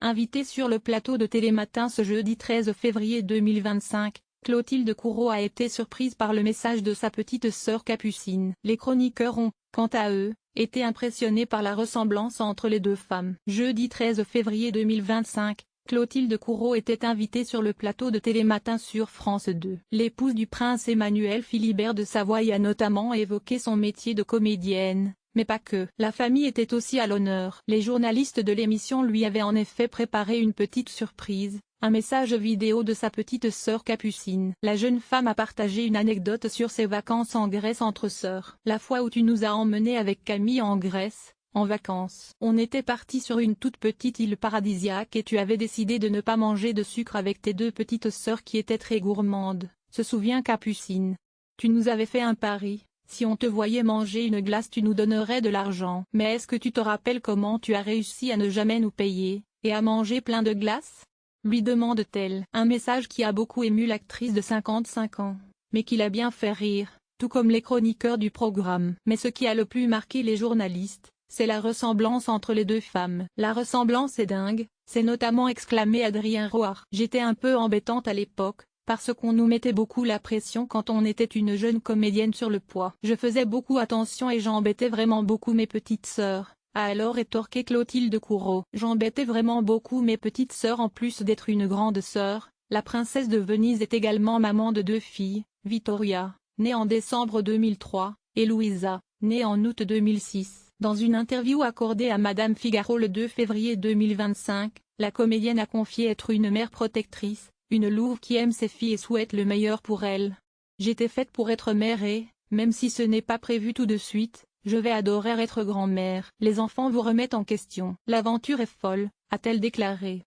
Invitée sur le plateau de Télématin ce jeudi 13 février 2025, Clotilde Courreau a été surprise par le message de sa petite sœur Capucine. Les chroniqueurs ont, quant à eux, été impressionnés par la ressemblance entre les deux femmes. Jeudi 13 février 2025, Clotilde Courreau était invitée sur le plateau de Télématin sur France 2. L'épouse du prince Emmanuel Philibert de Savoie a notamment évoqué son métier de comédienne, mais pas que. La famille était aussi à l'honneur. Les journalistes de l'émission lui avaient en effet préparé une petite surprise, un message vidéo de sa petite sœur Capucine. La jeune femme a partagé une anecdote sur ses vacances en Grèce entre sœurs. La fois où tu nous as emmenés avec Camille en Grèce, en vacances. On était partis sur une toute petite île paradisiaque et tu avais décidé de ne pas manger de sucre avec tes deux petites sœurs qui étaient très gourmandes, se souvient Capucine. Tu nous avais fait un pari, si on te voyait manger une glace tu nous donnerais de l'argent. Mais est-ce que tu te rappelles comment tu as réussi à ne jamais nous payer, et à manger plein de glaces ? Lui demande-t-elle. Un message qui a beaucoup ému l'actrice de 55 ans, mais qui l'a bien fait rire, tout comme les chroniqueurs du programme. Mais ce qui a le plus marqué les journalistes, c'est la ressemblance entre les deux femmes. La ressemblance est dingue, s'est notamment exclamé Adrien Roard. J'étais un peu embêtante à l'époque, parce qu'on nous mettait beaucoup la pression quand on était une jeune comédienne sur le poids. Je faisais beaucoup attention et j'embêtais vraiment beaucoup mes petites sœurs, a alors rétorqué Clotilde Courreau. J'embêtais vraiment beaucoup mes petites sœurs en plus d'être une grande sœur. La princesse de Venise est également maman de deux filles, Vittoria, née en décembre 2003, et Louisa, née en août 2006. Dans une interview accordée à Madame Figaro le 2 février 2025, la comédienne a confié être une mère protectrice, une louve qui aime ses filles et souhaite le meilleur pour elles. J'étais faite pour être mère et, même si ce n'est pas prévu tout de suite, je vais adorer être grand-mère. Les enfants vous remettent en question. L'aventure est folle, a-t-elle déclaré.